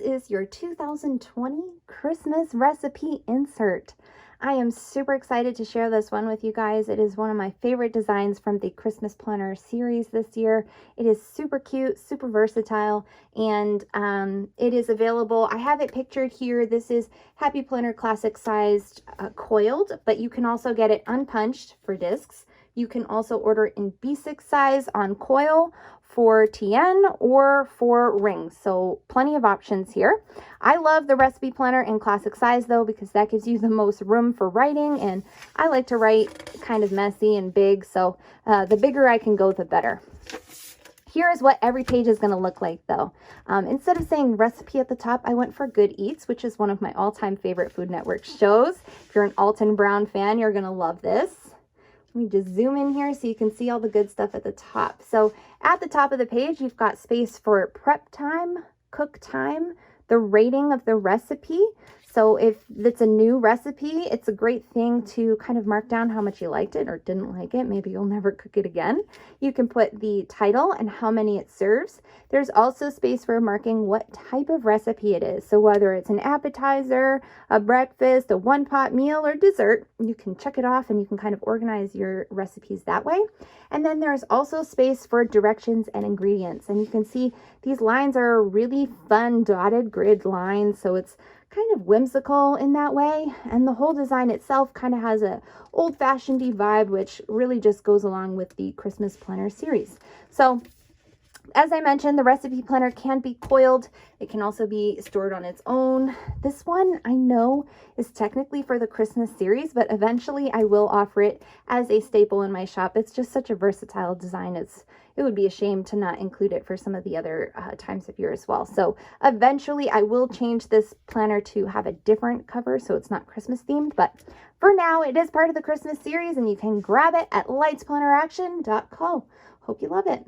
is your 2020 Christmas recipe insert. I am super excited to share this one with you guys. It is one of my favorite designs from the Christmas Planner series this year. It is super cute, super versatile, and it is available. I have it pictured here. This is Happy Planner Classic sized coiled, but you can also get it unpunched for discs. You can also order in B6 size on coil for TN or for rings. So plenty of options here. I love the recipe planner in classic size though, because that gives you the most room for writing, and I like to write kind of messy and big. So the bigger I can go, the better. Here is what every page is going to look like though. Instead of saying recipe at the top, I went for Good Eats, which is one of my all-time favorite Food Network shows. If you're an Alton Brown fan, you're going to love this. Let me just zoom in here so you can see all the good stuff at the top. So at the top of the page, you've got space for prep time, cook time, the rating of the recipe. So if it's a new recipe, it's a great thing to kind of mark down how much you liked it or didn't like it. Maybe you'll never cook it again. You can put the title and how many it serves. There's also space for marking what type of recipe it is. So whether it's an appetizer, a breakfast, a one-pot meal, or dessert, you can check it off and you can kind of organize your recipes that way. And then there's also space for directions and ingredients. And you can see these lines are really fun dotted grid lines. So it's kind of whimsical in that way, and the whole design itself kind of has a old-fashioned vibe, which really just goes along with the Christmas Planner series. So as I mentioned, the recipe planner can be coiled. It can also be stored on its own. This one I know is technically for the Christmas series, but eventually I will offer it as a staple in my shop. It's just such a versatile design. It would be a shame to not include it for some of the other times of year as well. So eventually I will change this planner to have a different cover so it's not Christmas themed, but for now it is part of the Christmas series and you can grab it at lightsplaneraction.co. Hope you love it.